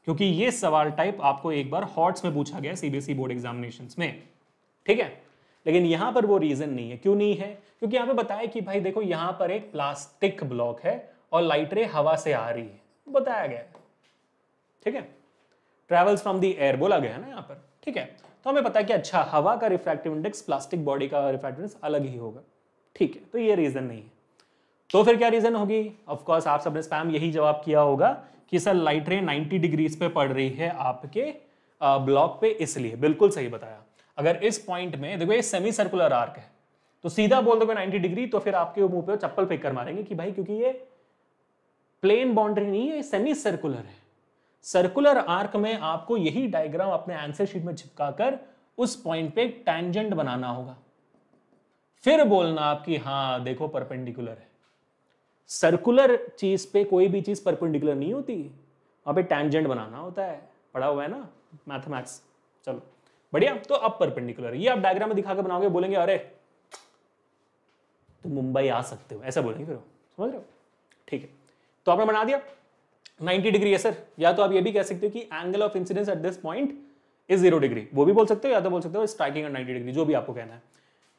क्योंकि ये सवाल टाइप आपको एक बार हॉट्स में पूछा गया सीबीएसई बोर्ड एग्जामिनेशंस में, ठीक है। लेकिन यहां पर वो रीजन नहीं है। क्यों नहीं है? क्योंकि यहां पे बताया कि भाई देखो यहां पर एक प्लास्टिक ब्लॉक है और लाइट रे हवा से आ रही है, बताया गया है, ठीक है। ट्रेवल्स फ्रॉम द एयर बोला गया है ना यहां पर, ठीक है। तो हमें पता है कि अच्छा हवा का रिफ्रैक्टिव इंडेक्स प्लास्टिक बॉडी का रिफ्रैक्टिव इंडेक्स अलग ही होगा, ठीक है। तो ये रीजन नहीं है। तो फिर क्या रीजन होगी? ऑफ कोर्स आप सबने स्पैम यही जवाब किया होगा कि सर लाइट रे 90 डिग्रीज पे पड़ रही है आपके ब्लॉक पे, इसलिए बिल्कुल सही बताया। अगर इस पॉइंट में देखो ये सेमी सर्कुलर आर्क है तो सीधा बोल दोगे 90 डिग्री तो फिर आपके मुंह पे चप्पल फेंक कर मारेंगे कि भाई क्योंकि ये प्लेन बाउंड्री नहीं है, सेमी सर्कुलर है। सर्कुलर आर्क में आपको यही डायग्राम अपने आंसर शीट में चिपकाकर उस पॉइंट पे एक टैंजेंट बनाना होगा, फिर बोलना आपकी हाँ देखो परपेंडिकुलर है। सर्कुलर चीज पे कोई भी चीज परपेंडिकुलर नहीं होती, वहां पे टैंजेंट बनाना होता है, पढ़ा हुआ है ना मैथमेटिक्स। चलो बढ़िया। तो अब परपेंडिकुलर ये आप डायग्राम में दिखाकर बनाओगे, बोलेंगे अरे तुम मुंबई आ सकते हो, ऐसा बोलेंगे फिर, समझ रहे हो, ठीक है। तो आपने बना दिया 90 डिग्री है सर, या तो आप ये भी कह सकते हो कि angle of incidence at this point is 0 degree, वो भी बोल सकते हो, या तो बोल सकते हो स्ट्राइकिंग एट 90 डिग्री, जो भी आपको कहना है।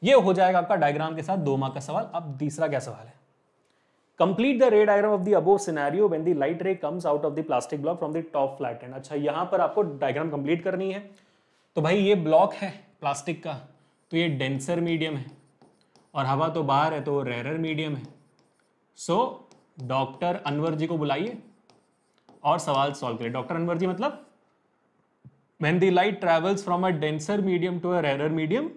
ये हो जाएगा आपका डायग्राम के साथ 2 मार्क का सवाल। अब तीसरा क्या सवाल है? Complete the ray diagram of the above scenario when the light रे comes out of the plastic block from the top flat and. अच्छा यहां पर आपको डायग्राम कंप्लीट करनी है। तो भाई ये ब्लॉक है प्लास्टिक का, तो ये डेंसर मीडियम है और हवा तो बाहर है तो रेरर मीडियम है। सो डॉक्टर अनवर जी को बुलाइए और सवाल सॉल्व करिए। डॉक्टर अनवर जी मतलब when the light travels from a denser medium to a rarer medium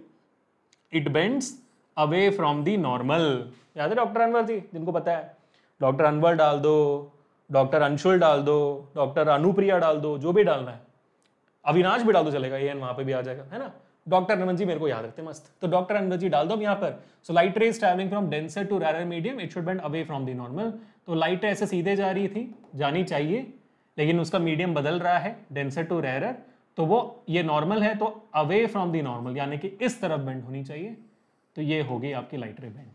it bends away from the normal। याद है डॉक्टर अनवर जी? जिनको पता है डॉक्टर अनवर डाल दो, डॉक्टर अंशुल डाल दो, डॉक्टर अनुप्रिया डाल दो, जो भी डालना है, अविनाश भी डाल दो चलेगा, ये वहां पे भी आ जाएगा, है ना। डॉक्टर अनवर जी मेरे को याद रखते मस्त, तो डॉक्टर अनवर जी डाल दो यहाँ पर। So light ray is travelling from denser to rarer medium it should bend away from the normal. तो लाइट रे ऐसे सीधे जा रही थी, जानी चाहिए, लेकिन उसका मीडियम बदल रहा है डेंसर टू रेरर, तो वो ये नॉर्मल है तो अवे फ्रॉम द नॉर्मल यानी कि इस तरफ बेंड होनी चाहिए। तो ये होगी आपकी लाइट रे बेंड।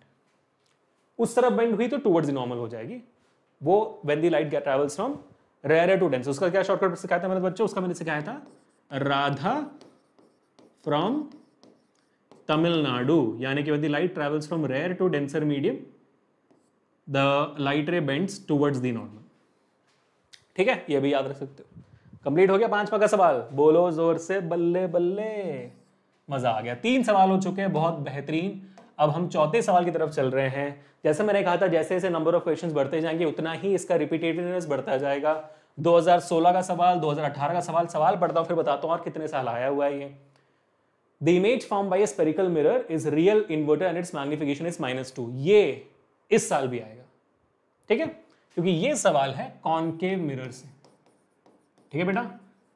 उस तरफ बेंड हुई तो टुवर्ड्स द नॉर्मल हो जाएगी। वो when the light travels from rare to dense. उसका क्या शॉर्टकट सिखाया था मेरे बच्चों? उसका मैंने सिखाया था राधा फ्रॉम तमिलनाडु, यानी कि when the light travels from rare to denser medium the light ray bends towards the normal. ठीक है, ये भी याद रख सकते हो। कंप्लीट हो गया 5वां का सवाल। बोलो जोर से बल्ले बल्ले। मजा आ गया। 3 सवाल हो चुके हैं, बहुत बेहतरीन। अब हम चौथे सवाल की तरफ चल रहे हैं। जैसे मैंने कहा था जैसे जैसे नंबर ऑफ क्वेश्चंस बढ़ते जाएंगे उतना ही इसका रिपीटेटिवनेस बढ़ता जाएगा। 2016 का सवाल, 2018 का सवाल पढ़ता हूं फिर बताता हूं और कितने साल आया हुआ है ये। The image form by A spherical mirror is real inverted and it's magnification is -2। ये इस साल भी आएगा, ठीक है, क्योंकि ये सवाल है कॉनकेव मिरर से। ठीक है बेटा,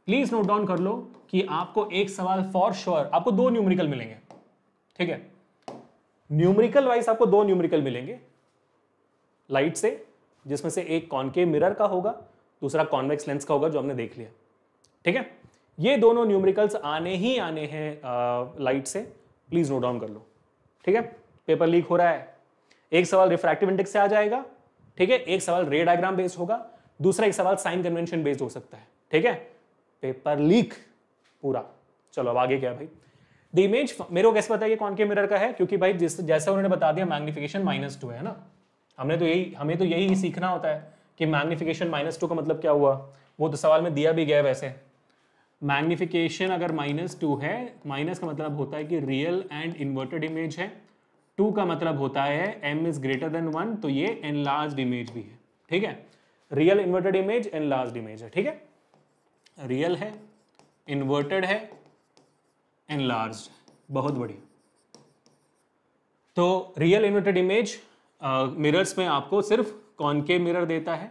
प्लीज नोट डाउन कर लो कि आपको एक सवाल फॉर श्योर आपको 2 न्यूमेरिकल मिलेंगे। ठीक है, न्यूमेरिकल वाइज आपको 2 न्यूमेरिकल मिलेंगे लाइट से, जिसमें से एक कॉनकेव मिरर का होगा, दूसरा कॉन्वेक्स लेंस का होगा, जो हमने देख लिया। ठीक है, ये दोनों न्यूमेरिकल्स आने ही आने हैं लाइट से, प्लीज नोट डाउन कर लो। ठीक है, पेपर लीक हो रहा है, एक सवाल रिफ्रैक्टिव इंडेक्स से आ जाएगा, ठीक है, एक सवाल रे डायग्राम बेस्ड होगा, दूसरा एक सवाल साइन कन्वेंशन बेस्ड हो सकता है। ठीक है, पेपर लीक पूरा। चलो अब आगे क्या है भाई? द इमेज मेरे को कैसे पता है ये कॉनकेव मिरर का है? क्योंकि भाई जैसा उन्होंने बता दिया मैग्निफिकेशन -2 है ना, हमें तो यही सीखना होता है कि मैग्निफिकेशन -2 का मतलब क्या हुआ। वो तो सवाल में दिया भी गया वैसे। मैग्निफिकेशन अगर -2 है, माइनस का मतलब होता है कि रियल एंड इन्वर्टेड इमेज है, 2 का मतलब होता है m इज ग्रेटर देन 1, तो ये एनलार्ज्ड इमेज भी है। ठीक है, real inverted image enlarged image है। ठीक है, रियल है, इन्वर्टेड है, एनलार्ज्ड, बहुत बढ़िया। तो रियल इन्वर्टेड इमेज मिरर्स में आपको सिर्फ कॉनकेव मिरर देता है,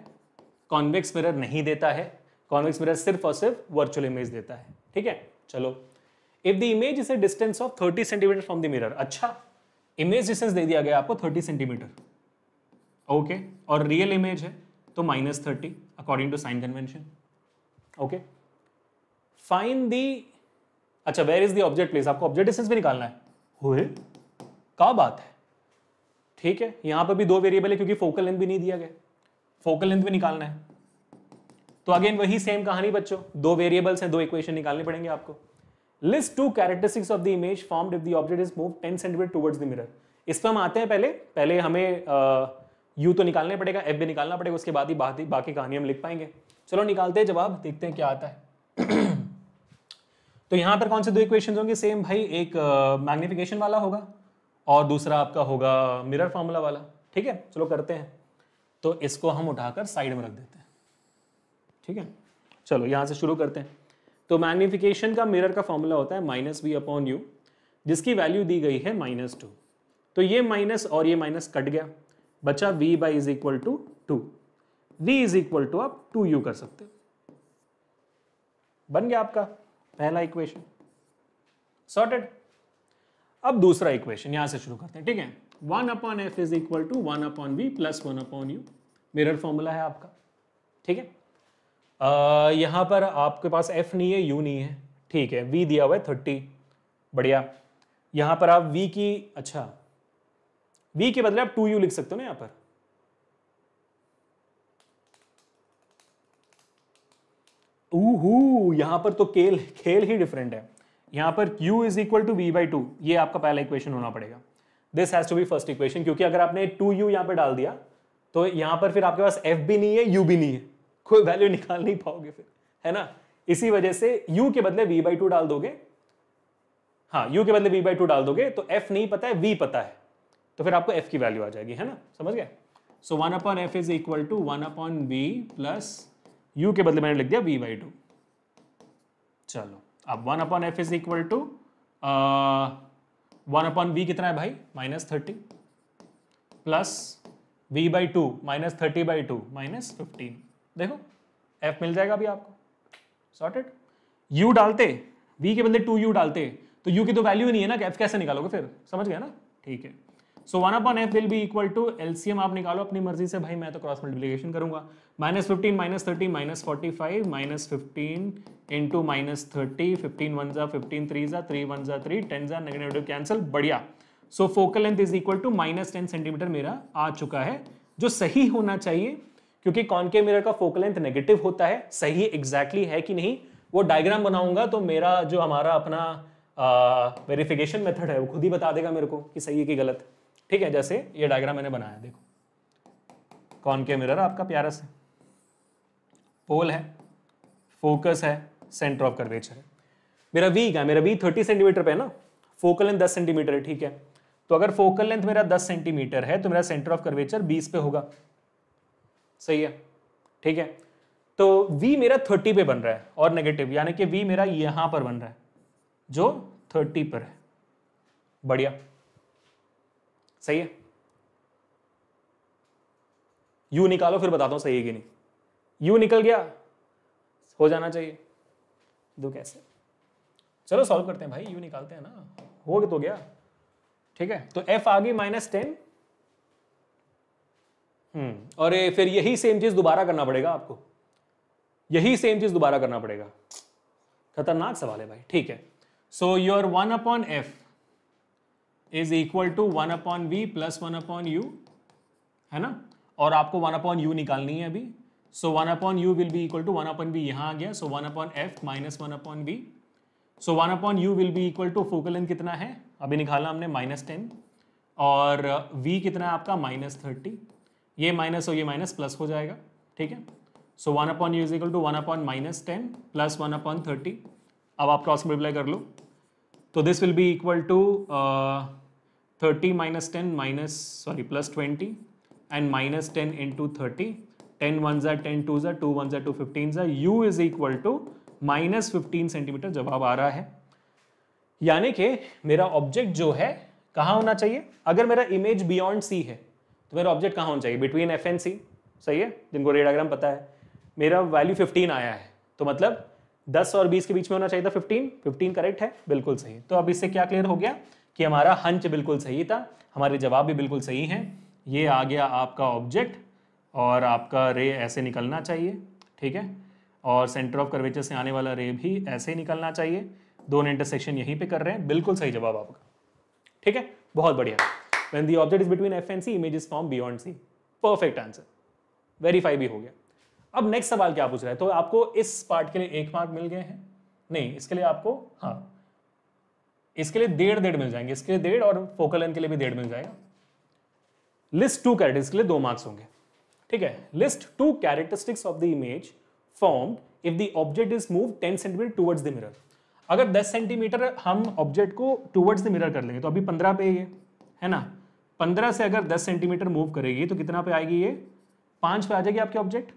कॉन्वेक्स मिरर नहीं देता है। कॉन्वेक्स मिरर सिर्फ और सिर्फ वर्चुअल इमेज देता है। ठीक है, चलो, if the image is a distance of 30 centimetre from the mirror. अच्छा, इमेज डिस्टेंस दे दिया गया आपको 30 सेंटीमीटर, ओके, और रियल इमेज है तो -30 according to sign convention. Okay, find the, अच्छा where is the object place, आपको ऑब्जेक्ट डिस्टेंस भी निकालना है। हुए क्या बात है, ठीक है, यहां पर भी 2 वेरिएबल है क्योंकि फोकल लेंथ भी नहीं दिया गया, फोकल लेंथ भी निकालना है। तो अगेन वही सेम कहानी बच्चों, दो वेरिएबल्स हैं, दो इक्वेशन निकालने पड़ेंगे आपको। List to characteristics of the image formed if the object is move 10 centimetre towards the mirror. इस पर हम आते हैं, पहले हमें यू तो निकालने पड़ेगा, एफ भी निकालना पड़ेगा, उसके बाद ही बाकी कहानी हम लिख पाएंगे। चलो निकालते हैं जवाब, देखते हैं क्या आता है। तो यहां पर कौन से दो इक्वेशंस होंगे सेम भाई, एक मैग्निफिकेशन वाला होगा और दूसरा आपका होगा मिरर फॉर्मूला वाला। ठीक है, चलो करते हैं। तो इसको हम उठाकर साइड में रख देते हैं। ठीक है, चलो यहां से शुरू करते हैं। तो मैग्निफिकेशन का मिरर का फॉर्मूला होता है -v/u, जिसकी वैल्यू दी गई है -2। तो ये माइनस और ये माइनस कट गया, बचा v/2। v = आप 2u कर सकते हो, बन गया आपका पहला इक्वेशन सॉर्टेड। अब दूसरा इक्वेशन यहां से शुरू करते हैं। ठीक है, 1/f = 1/v + 1/u, mirror formula है आपका। ठीक है, यहां पर आपके पास f नहीं है, u नहीं है। ठीक है, v दिया हुआ है 30, बढ़िया। यहां पर आप v की, अच्छा v के बदले आप 2u लिख सकते हो ना यहां पर। यहां पर तो खेल ही डिफरेंट है। यहां पर u = v/2, ये आपका पहला इक्वेशन होना पड़ेगा। This has to be first equation, क्योंकि अगर आपने 2u यहां पर डाल दिया तो यहां पर फिर आपके पास f भी नहीं है, u भी नहीं है, कोई वैल्यू निकाल नहीं पाओगे फिर, है ना। इसी वजह से u के बदले v/2 डाल दोगे। हाँ, u के बदले v/2 डाल दोगे तो f नहीं पता है, v पता है, तो फिर आपको f की वैल्यू आ जाएगी, है ना, समझ गए। सो 1/f = 1/v प्लस u के बदले मैंने लिख दिया v/2। चलो अब 1/f = 1/v कितना है भाई, -30 प्लस v/2 -30/2 -15। देखो f मिल जाएगा अभी आपको, सॉर्टेड। u डालते, v के बदले 2u डालते, तो u की तो वैल्यू ही नहीं है ना, f कैसे निकालोगे फिर, समझ गया ना। ठीक है, सो 1/f will be equal to LCM आप निकालो अपनी मर्जी से भाई, मैं तो क्रॉस मल्टीप्लिकेशन करूंगा। -15 -30 -45 -15 इंटू -30, 15 1 जा 15 3 जा 3 1 जा 3 10 जा नेगेटिव कैंसिल, बढ़िया। So focal length is equal to -10 centimetre मेरा आ चुका है, जो सही होना चाहिए, क्योंकि कॉनकेव मिरर का फोकल लेंथ नेगेटिव होता है। सही एग्जैक्टली है कि नहीं वो डायग्राम बनाऊंगा तो मेरा जो हमारा अपना वेरिफिकेशन मेथड है वो खुद ही बता देगा मेरे को कि सही है कि गलत। ठीक है, जैसे ये डायग्राम मैंने बनाया, देखो कॉनकेव मिरर आपका प्यारा से, पोल है, फोकस है, सेंटर ऑफ कर्वेचर है। मेरा v क्या है, मेरा v 30 सेंटीमीटर पे है ना, फोकल लेंथ 10 सेंटीमीटर है। ठीक है, तो अगर फोकल लेंथ मेरा 10 सेंटीमीटर है तो मेरा सेंटर ऑफ कर्वेचर 20 पे होगा, सही है। ठीक है, तो v मेरा 30 पे बन रहा है और नेगेटिव, यानी कि v मेरा यहां पर बन रहा है जो 30 पर है, बढ़िया, सही है। u निकालो फिर बताता हूं सही है कि नहीं। u निकल गया, हो जाना चाहिए, दो कैसे, चलो सॉल्व करते हैं भाई, u निकालते हैं ना, हो तो गया। ठीक है, तो f आ गई -10। और फिर यही सेम चीज दोबारा करना पड़ेगा आपको, यही सेम चीज दोबारा करना पड़ेगा, खतरनाक सवाल है भाई। ठीक है, so your 1/f is equal to 1/v plus 1/u, है ना, और आपको 1/u निकालनी है अभी। So 1/u will be equal to 1/v, यहां आ गया, so 1/f minus 1/v। So 1/u will be equal to focal length कितना है अभी निकाला हमने, -10, और v कितना है आपका -30, ये माइनस और ये माइनस प्लस हो जाएगा। ठीक है, so 1/u is equal to 1/10 plus 1/30। अब आप क्रॉस मल्टीप्लाई कर लो, तो this will be equal to 30 - 10 plus 20 and -10 into 30, 10 1 जा 10 2 जा 2 1 जा 2 15 जा, u is equal to -15 centimetre जवाब आ रहा है। यानी कि मेरा ऑब्जेक्ट जो है कहाँ होना चाहिए, अगर मेरा इमेज बियॉन्ड सी है तो मेरा ऑब्जेक्ट कहाँ होना चाहिए, बिटवीन एफ एंड सी, सही है, जिनको रे डायग्राम पता है। मेरा वैल्यू 15 आया है तो मतलब 10 और 20 के बीच में होना चाहिए था 15 करेक्ट है, बिल्कुल सही। तो अब इससे क्या क्लियर हो गया कि हमारा हंच बिल्कुल सही था, हमारे जवाब भी बिल्कुल सही हैं। ये आ गया आपका ऑब्जेक्ट और आपका रे ऐसे निकलना चाहिए, ठीक है, और सेंटर ऑफ कर्वेचर से आने वाला रे भी ऐसे ही निकलना चाहिए। दोनों इंटरसेक्शन यहीं पे कर रहे हैं, बिल्कुल सही जवाब आपका, ठीक है, बहुत बढ़िया। When the object is between F and C, image is formed beyond C. Perfect answer. Verify भी हो गया। अब नेक्स्ट सवाल क्या पूछ रहा है, तो आपको इस पार्ट के लिए 1 मार्क मिल गए हैं, नहीं इसके लिए आपको, हाँ इसके लिए 1.5 मिल जाएंगे, इसके लिए 1.5 और फोकल लेंथ के लिए भी 1.5 मिल जाएगा। लिस्ट 2 कैरेक्टर्स के लिए 2 मार्क्स होंगे, ठीक है। List 2 characteristics of the image formed if the object is move 10 centimetre towards the mirror. अगर 10 सेंटीमीटर हम ऑब्जेक्ट को टुवर्ड्स द मिरर कर लेंगे, तो अभी 15 पे ये है ना, 15 से अगर 10 सेंटीमीटर मूव करेगी तो कितना पे आएगी, ये 5 पे आ जाएगी आपके ऑब्जेक्ट।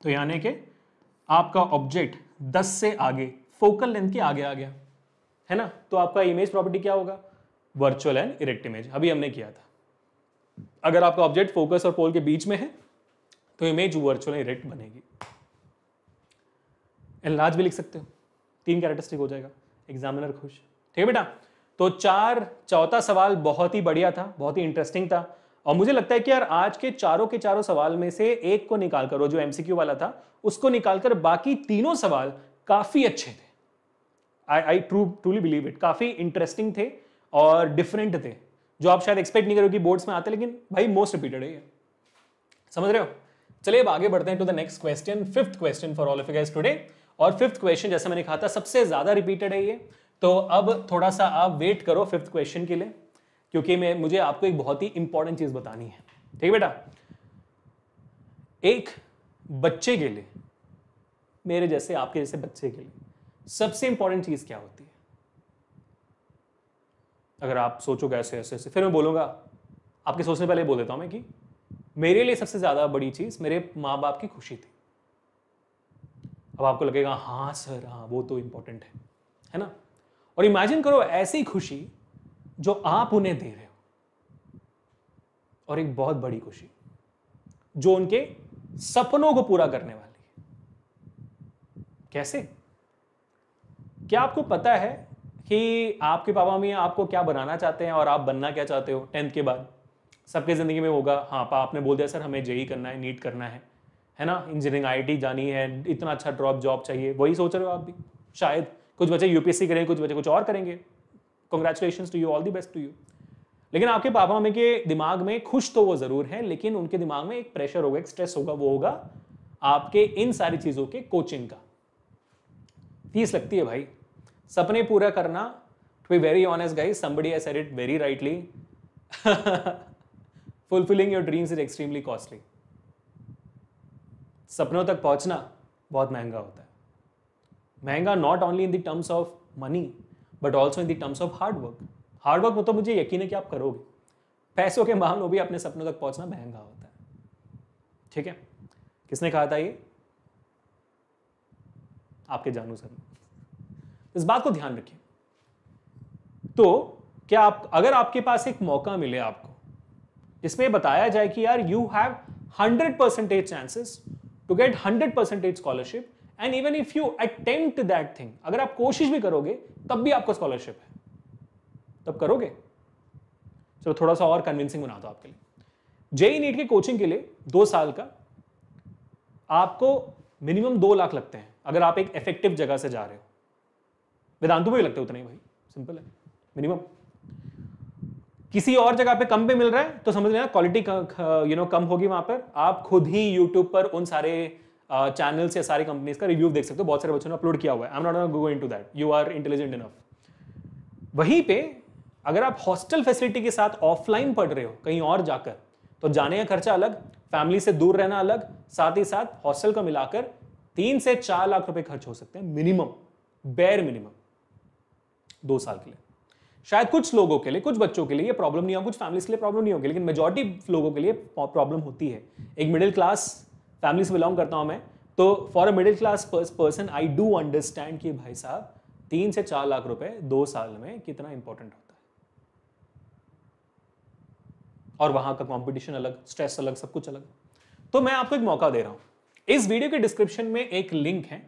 तो यानी कि आपका ऑब्जेक्ट 10 से आगे, फोकल लेंथ के आगे आ गया, है ना। तो आपका इमेज प्रॉपर्टी क्या होगा, वर्चुअल एंड इरेक्ट इमेज, अभी हमने किया था। अगर आपका ऑब्जेक्ट फोकस और पोल के बीच में है तो इमेज वर्चुअल एंड इरेक्ट बनेगी। एनलार्ज भी लिख सकते हो, 3 कैरेक्टरिस्टिक हो जाएगा, एग्जामिनर खुश, ठीक है बेटा। तो चौथा सवाल बहुत ही बढ़िया था, बहुत ही इंटरेस्टिंग था, और मुझे लगता है कि यार आज के चारों सवाल में से एक को निकालकर, वो जो एमसीक्यू वाला था उसको निकालकर बाकी तीनों सवाल काफी अच्छे थे। आई ट्रूली बिलीव इट, काफी इंटरेस्टिंग थे और डिफरेंट थे, जो आप शायद एक्सपेक्ट नहीं करोगे बोर्ड्स में आते, लेकिन भाई मोस्ट रिपीटेड है ये, समझ रहे हो। चलिए अब आगे बढ़ते हैं to the next question, 5th question for all of you guys today. और 5th क्वेश्चन जैसा मैंने कहा था सबसे ज्यादा रिपीटेड है ये, तो अब थोड़ा सा आप वेट करो 5th क्वेश्चन के लिए, क्योंकि मुझे आपको एक बहुत ही इंपॉर्टेंट चीज बतानी है, ठीक है बेटा। एक बच्चे के लिए, मेरे जैसे आपके जैसे बच्चे के लिए सबसे इंपॉर्टेंट चीज क्या होती है? अगर आप सोचोगे ऐसे ऐसे ऐसे, फिर मैं बोलूंगा, आपके सोचने पहले बोल देता हूं मैं कि मेरे लिए सबसे ज्यादा बड़ी चीज मेरे माँ बाप की खुशी थी। अब आपको लगेगा हाँ सर, हाँ वो तो इंपॉर्टेंट है ना। और इमेजिन करो ऐसी खुशी जो आप उन्हें दे रहे हो, और एक बहुत बड़ी खुशी जो उनके सपनों को पूरा करने वाली है। कैसे? क्या आपको पता है कि आपके पापा मम्मी आपको क्या बनाना चाहते हैं और आप बनना क्या चाहते हो 10th के बाद? सबके जिंदगी में होगा, हाँ आपने बोल दिया सर हमें जेई करना है, नीट करना है ना, इंजीनियरिंग आईआईटी जानी है, इतना अच्छा ड्रॉप जॉब चाहिए, वही सोच रहे हो आप भी। शायद कुछ बच्चे यूपीएससी करेंगे, कुछ बच्चे कुछ और करेंगे। Congratulations to you, all the best to you. लेकिन आपके पापा मम्मी के दिमाग में खुश तो वो जरूर है, लेकिन उनके दिमाग में एक प्रेशर होगा, एक स्ट्रेस होगा, वो होगा आपके इन सारी चीजों के कोचिंग का। फीस लगती है भाई, सपने पूरा करना। To be very honest guys, somebody has said it very rightly, fulfilling your dreams is extremely costly. सपनों तक पहुंचना बहुत महंगा होता है। महंगा not only in the terms of money but also in the terms of hard work. Hard work में तो मुझे यकीन है कि आप करोगे, पैसों के मामलों में भी अपने सपनों तक पहुंचना महंगा होता है, ठीक है। किसने कहा था ये? आपके जानू सर ने। इस बात को ध्यान रखिए। तो क्या आप, अगर आपके पास एक मौका मिले आपको जिसमें बताया जाए कि यार you have 100% chances to get 100% scholarship, and even if you attempt that thing, अगर आप कोशिश भी करोगे तब भी आपको स्कॉलरशिप है, तब करोगे? चलो थोड़ा सा और कन्विंसिंग बना दो आपके लिए। जेई नीट की कोचिंग के लिए 2 साल का आपको मिनिमम 2 लाख लगते हैं, अगर आप एक इफेक्टिव जगह से जा रहे हो। वेदांतु में भी लगते हैं उतने ही भाई, सिंपल है, मिनिमम। किसी और जगह पे कम पे मिल रहा है तो समझ लेना क्वालिटी कम होगी वहां पर। आप खुद ही यूट्यूब पर उन सारे चैनल्स या सारी कंपनीज का रिव्यू देख सकते हो, बहुत सारे बच्चों ने अपलोड किया हुआ है। I am not going go into that, you are intelligent enough. वहीं पे अगर आप हॉस्टल फैसिलिटी के साथ ऑफलाइन पढ़ रहे हो कहीं और जाकर, तो जाने का खर्चा अलग, फैमिली से दूर रहना अलग, साथ ही साथ हॉस्टल का मिलाकर 3 से 4 लाख रुपए खर्च हो सकते हैं मिनिमम, बेयर मिनिमम 2 साल के लिए। शायद कुछ लोगों के लिए, कुछ बच्चों के लिए ये प्रॉब्लम नहीं हो, कुछ फैमिलीज के लिए प्रॉब्लम नहीं होगी, लेकिन मेजॉरिटी लोगों के लिए प्रॉब्लम होती है। एक मिडिल क्लास फैमिली से बिलोंग करता हूं मैं, तो for a middle class person I do understand कि भाई साहब 3 से 4 लाख रुपए 2 साल में कितना इंपॉर्टेंट होता है। और वहां का कंपटीशन अलग, स्ट्रेस अलग, सब कुछ अलग। तो मैं आपको एक मौका दे रहा हूं। इस वीडियो के डिस्क्रिप्शन में एक लिंक है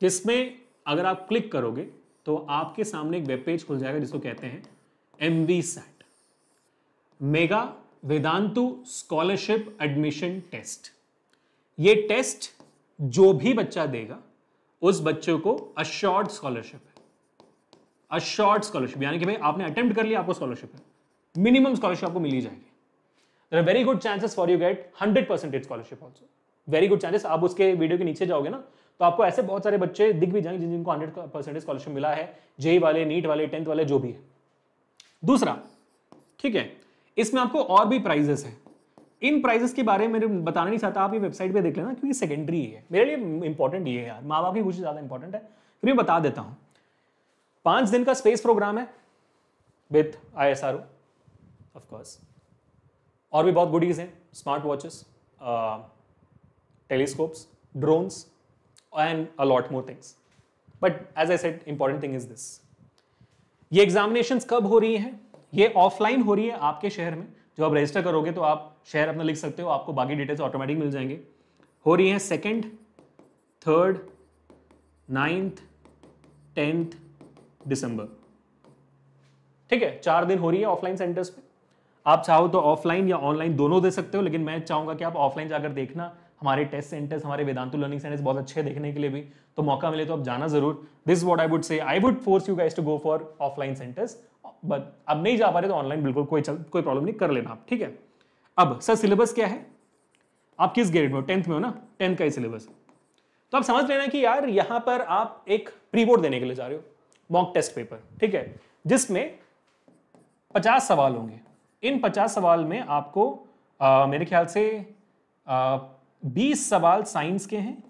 जिसमें अगर आप क्लिक करोगे तो आपके सामने एक वेब पेज खुल जाएगा जिसको कहते हैं MVSAT, mega Vedantu scholarship admission test. ये टेस्ट जो भी बच्चा देगा उस बच्चे को अश्योर्ड स्कॉलरशिप है। अश्योर्ड स्कॉलरशिप यानी कि भाई आपने अटेम्प्ट कर लिया, आपको स्कॉलरशिप है, मिनिमम स्कॉलरशिप आपको मिल ही जाएगी। There are very good chances for you get 100% scholarship also. Very good chances. आप उसके वीडियो के नीचे जाओगे ना तो आपको ऐसे बहुत सारे बच्चे दिख भी जाएंगे जिनको 100% स्कॉलरशिप मिला है, जेई वाले, नीट वाले, 10th वाले, जो भी है। दूसरा, ठीक है, इसमें आपको और भी प्राइजेस है। इन प्राइजेस के बारे में मैं बताना नहीं चाहता, आप ये वेबसाइट पे देख लेना क्योंकि सेकेंडरी है, मेरे लिए इंपॉर्टेंट ये है यार, माँ बाप की खुशी ज्यादा इंपॉर्टेंट है, फिर मैं बता देता हूँ। 5 दिन का स्पेस प्रोग्राम है विथ ISRO ऑफ कोर्स, और भी बहुत गुडीज हैं, smart watches, telescopes, drones and a lot more things. But as I said, important thing is this, ये एग्जामिनेशंस कब हो रही हैं? ये ऑफलाइन हो रही है आपके शहर में। जब आप रजिस्टर करोगे तो आप शहर अपना लिख सकते हो, आपको बाकी डिटेल्स ऑटोमेटिक मिल जाएंगे। हो रही है 2nd, 3rd, 9th, 10th दिसंबर, ठीक है, 4 दिन हो रही है ऑफलाइन सेंटर्स पे। आप चाहो तो ऑफलाइन या ऑनलाइन दोनों दे सकते हो, लेकिन मैं चाहूंगा कि आप ऑफलाइन जाकर देखना। हमारे टेस्ट सेंटर्स, हमारे वेदांतु लर्निंग सेंटर्स बहुत अच्छे देखने के लिए भी, तो मौका मिले तो आप जाना जरूर। This what I would say, I would force you guys to go for offline centres, but अब नहीं जा पा रहे तो ऑनलाइन बिल्कुल कोई प्रॉब्लम नहीं, कर लेना आप, ठीक है। अब सर सिलेबस क्या है? आप किस ग्रेड में हो? 10th में हो ना, 10th का ही सिलेबस है। तो आप समझ लेना कि यार यहां पर आप एक प्री बोर्ड देने के लिए जा रहे हो, मॉक टेस्ट पेपर, ठीक है, जिसमें 50 सवाल होंगे। इन 50 सवाल में आपको मेरे ख्याल से 20 सवाल साइंस के हैं,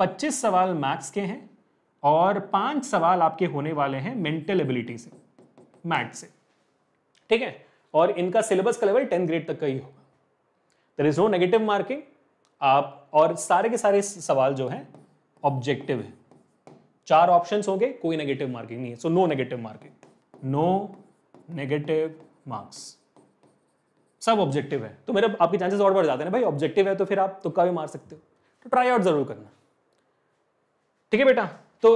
25 सवाल मैथ्स के हैं, और 5 सवाल आपके होने वाले हैं मेंटल एबिलिटी से, मैथ से, ठीक है। और इनका सिलेबस का लेवल 10th ग्रेड तक का ही होगा। There is no negative marking. आप, और सारे के सारे सवाल जो हैं ऑब्जेक्टिव है, 4 ऑप्शंस होंगे, कोई नेगेटिव मार्किंग नहीं है, so no negative marking, no negative marks, सब ऑब्जेक्टिव है। तो मेरे आपके चांसेस और बढ़ जाते हैं भाई, ऑब्जेक्टिव है तो फिर आप तुक्का भी मार सकते हो, तो ट्राई आउट जरूर करना, ठीक है बेटा। तो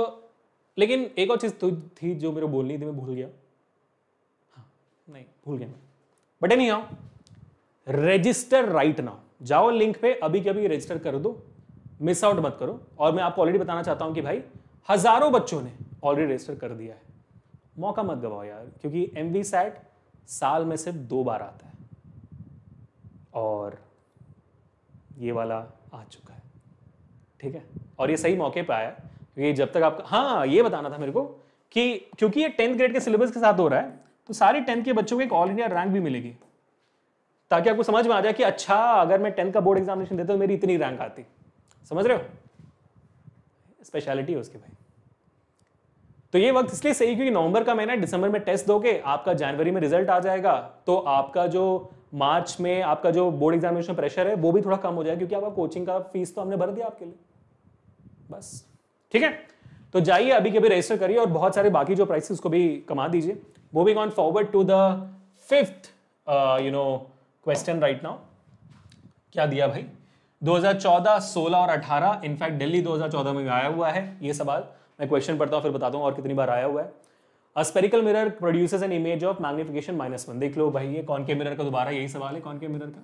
लेकिन एक और चीज तो थी जो मेरे बोलनी थी, मैं भूल गया, हाँ नहीं भूल गया मैं, बट नहीं आओ, रजिस्टर राइट नाउ, जाओ लिंक पे अभी के अभी रजिस्टर कर दो, मिस आउट मत करो। और मैं आपको ऑलरेडी बताना चाहता हूं कि भाई हजारों बच्चों ने ऑलरेडी रजिस्टर कर दिया है, मौका मत गवाओ यार, क्योंकि MVSAT साल में सिर्फ 2 बार आता है और ये वाला आ चुका है, ठीक है। और ये सही मौके पे आया, क्योंकि जब तक आपका, हाँ ये बताना था मेरे को कि क्योंकि ये 10th ग्रेड के सिलेबस के साथ हो रहा है, तो सारे 10th के बच्चों को एक ऑल इंडिया रैंक भी मिलेगी, ताकि आपको समझ में आ जाए कि अच्छा अगर मैं 10th का बोर्ड एग्जामिनेशन देता हूं मेरी इतनी रैंक आती, समझ रहे हो, स्पेशलिटी है उसकी भाई। तो ये वक्त इसलिए सही क्योंकि नवंबर का महीना, दिसंबर में टेस्ट दोगे, आपका जनवरी में रिजल्ट आ जाएगा, तो आपका जो मार्च में आपका जो बोर्ड एग्जामिनेशन प्रेशर है वो भी थोड़ा कम हो जाएगा, क्योंकि आपका कोचिंग का फीस तो हमने भर दिया आपके लिए, बस, ठीक है। तो जाइए अभी के अभी रजिस्टर करिए और बहुत सारे बाकी जो प्राइसेस को भी कमा दीजिए। Moving on forward to the 5th question right now. क्या दिया भाई? 2014, 16 और 18, इनफैक्ट दिल्ली 2014 में भी आया हुआ है ये सवाल। मैं क्वेश्चन पढ़ता हूं फिर बताता हूं और कितनी बार आया हुआ है। A spherical mirror produces an image of magnification -1। देख लो भाई, ये कॉनकेव मिरर का दोबारा यही सवाल है, कॉनकेव मिरर का।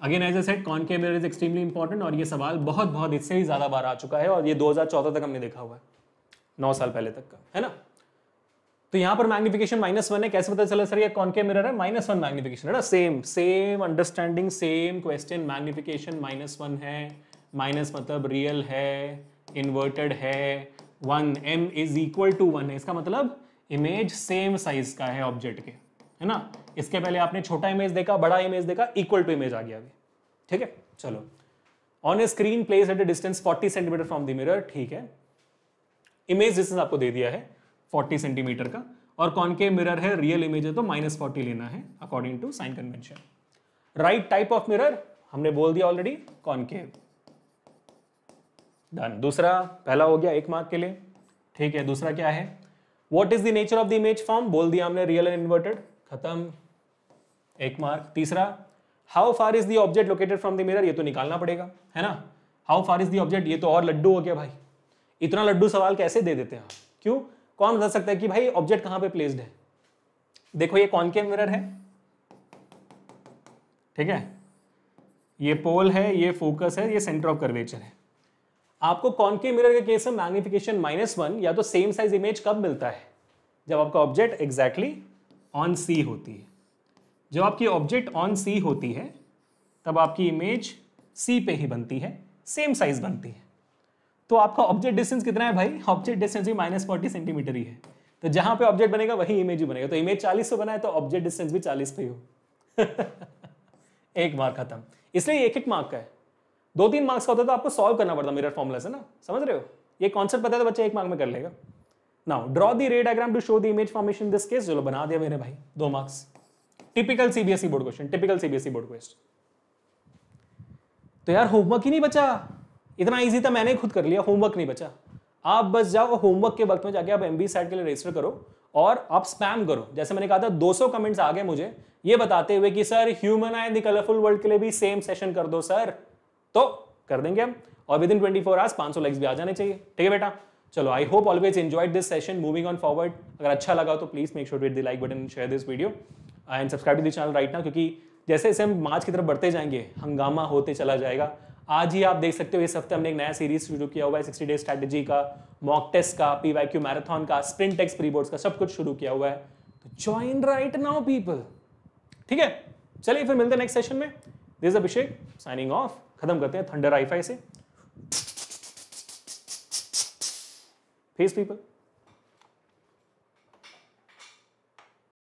Again as I said, concave mirror is extremely important, और ये सवाल बहुत इससे ही ज्यादा बार आ चुका है, और ये 2014 तक हमने देखा हुआ है, 9 साल पहले तक का, है ना। तो यहां पर मैग्निफिकेशन -1 है, कैसे पता चला सर ये कॉनकेव मिरर है? -1 मैग्निफिकेशन है ना, same understanding, same question, magnification -1 है, माइनस मतलब रियल है, इन्वर्टेड है, 1 m इज इक्वल टू 1 है, इसका मतलब इमेज सेम साइज का है ऑब्जेक्ट के, है ना। इसके पहले आपने छोटा इमेज देखा, बड़ा इमेज देखा, इक्वल टू इमेज आ गया अभी, ठीक है। चलो, on A screen place at a distance 40 centimetre from the mirror, ठीक है। इमेज डिस्टेंस आपको दे दिया है 40 सेंटीमीटर का, और कॉनकेव मिरर है, रियल इमेज है तो -40 लेना है according to sign convention. Right type of mirror हमने बोल दिया ऑलरेडी, कॉनकेव, डन। दूसरा, पहला हो गया 1 मार्क के लिए, ठीक है। दूसरा क्या है? What is the nature of the image form, बोल दिया हमने, रियल एंड इन्वर्टेड, खत्म, 1 मार्क। तीसरा, how far is the object located from the mirror, ये तो निकालना पड़ेगा, है ना। How far is the object, ये तो और लड्डू हो गया भाई, इतना लड्डू सवाल कैसे दे देते हैं, क्यों? कौन बता सकता है कि भाई ऑब्जेक्ट कहां पे प्लेस्ड है? देखो ये कॉनकेव मिरर है, ठीक है, ये पोल है, ये फोकस है, ये सेंटर ऑफ कर्वेचर है। आपको कॉनकेव मिरर के केस में मैग्निफिकेशन -1 या तो सेम साइज इमेज कब मिलता है? जब आपका ऑब्जेक्ट एग्जैक्टली ऑन सी होती है। जब आपकी ऑब्जेक्ट ऑन सी होती है तब आपकी इमेज सी पे ही बनती है, सेम साइज बनती है। तो आपका ऑब्जेक्ट डिस्टेंस कितना है भाई? ऑब्जेक्ट डिस्टेंस भी -40 सेंटीमीटर ही है। तो जहां पे ऑब्जेक्ट बनेगा वही इमेज भी बनेगा। तो इमेज 40 पे बना है तो ऑब्जेक्ट डिस्टेंस भी 40 पे ही हो। एक मार्क खत्म। इसलिए एक एक मार्क का है। 2-3 मार्क्स का होता तो आपको सॉल्व करना पड़ता मिरर फॉर्मूला से ना, समझ रहे हो? ये कॉन्सेप्ट पता है तो बच्चा 1 मार्क में कर लेगा। Now draw the ray diagram to show the image formation in this case. चलो बना दिया मेरे भाई, 2 marks. Typical CBSE board question, typical CBSE board question. तो यार होमवर्क ही नहीं बचा, इतना इजी था, मैंने खुद कर लिया, होमवर्क नहीं बचा। आप बस जाओ होमवर्क के वक्त में जाके आप एमबी साइट के लिए रजिस्टर करो और आप स्पैम करो। जैसे मैंने कहा था 200 कमेंट्स आ गए मुझे ये बताते हुए कि sir human I in the colourful world के लिए भी सेम सेशन कर दो सर, तो कर देंगे हम। और विद इन 24 आवर्स 500 लाइक्स भी आ जाने चाहिए। ठीक है बेटा, चलो I hope always enjoyed this session. Moving on forward, अगर अच्छा लगा तो please make sure to hit the like button, share this video and subscribe to the channel right now, क्योंकि जैसे जैसे हम मार्च की तरफ बढ़ते जाएंगे हंगामा होते चला जाएगा। आज ही आप देख सकते हो इस हफ्ते हमने एक नया सीरीज शुरू किया हुआ है 60 डे स्ट्रैटेजी का, मॉक टेस्ट का, पीवाईक्यू मैराथन का, स्प्रिंट टेक्स प्री बोर्ड्स का, सब कुछ शुरू किया हुआ है। तो ज्वाइन राइट नाउ पीपल। ठीक है, चलिए फिर मिलते हैं नेक्स्ट सेशन में। This is Abhishek signing off. खत्म करते हैं थंडर हाई-फाई से। Peace people.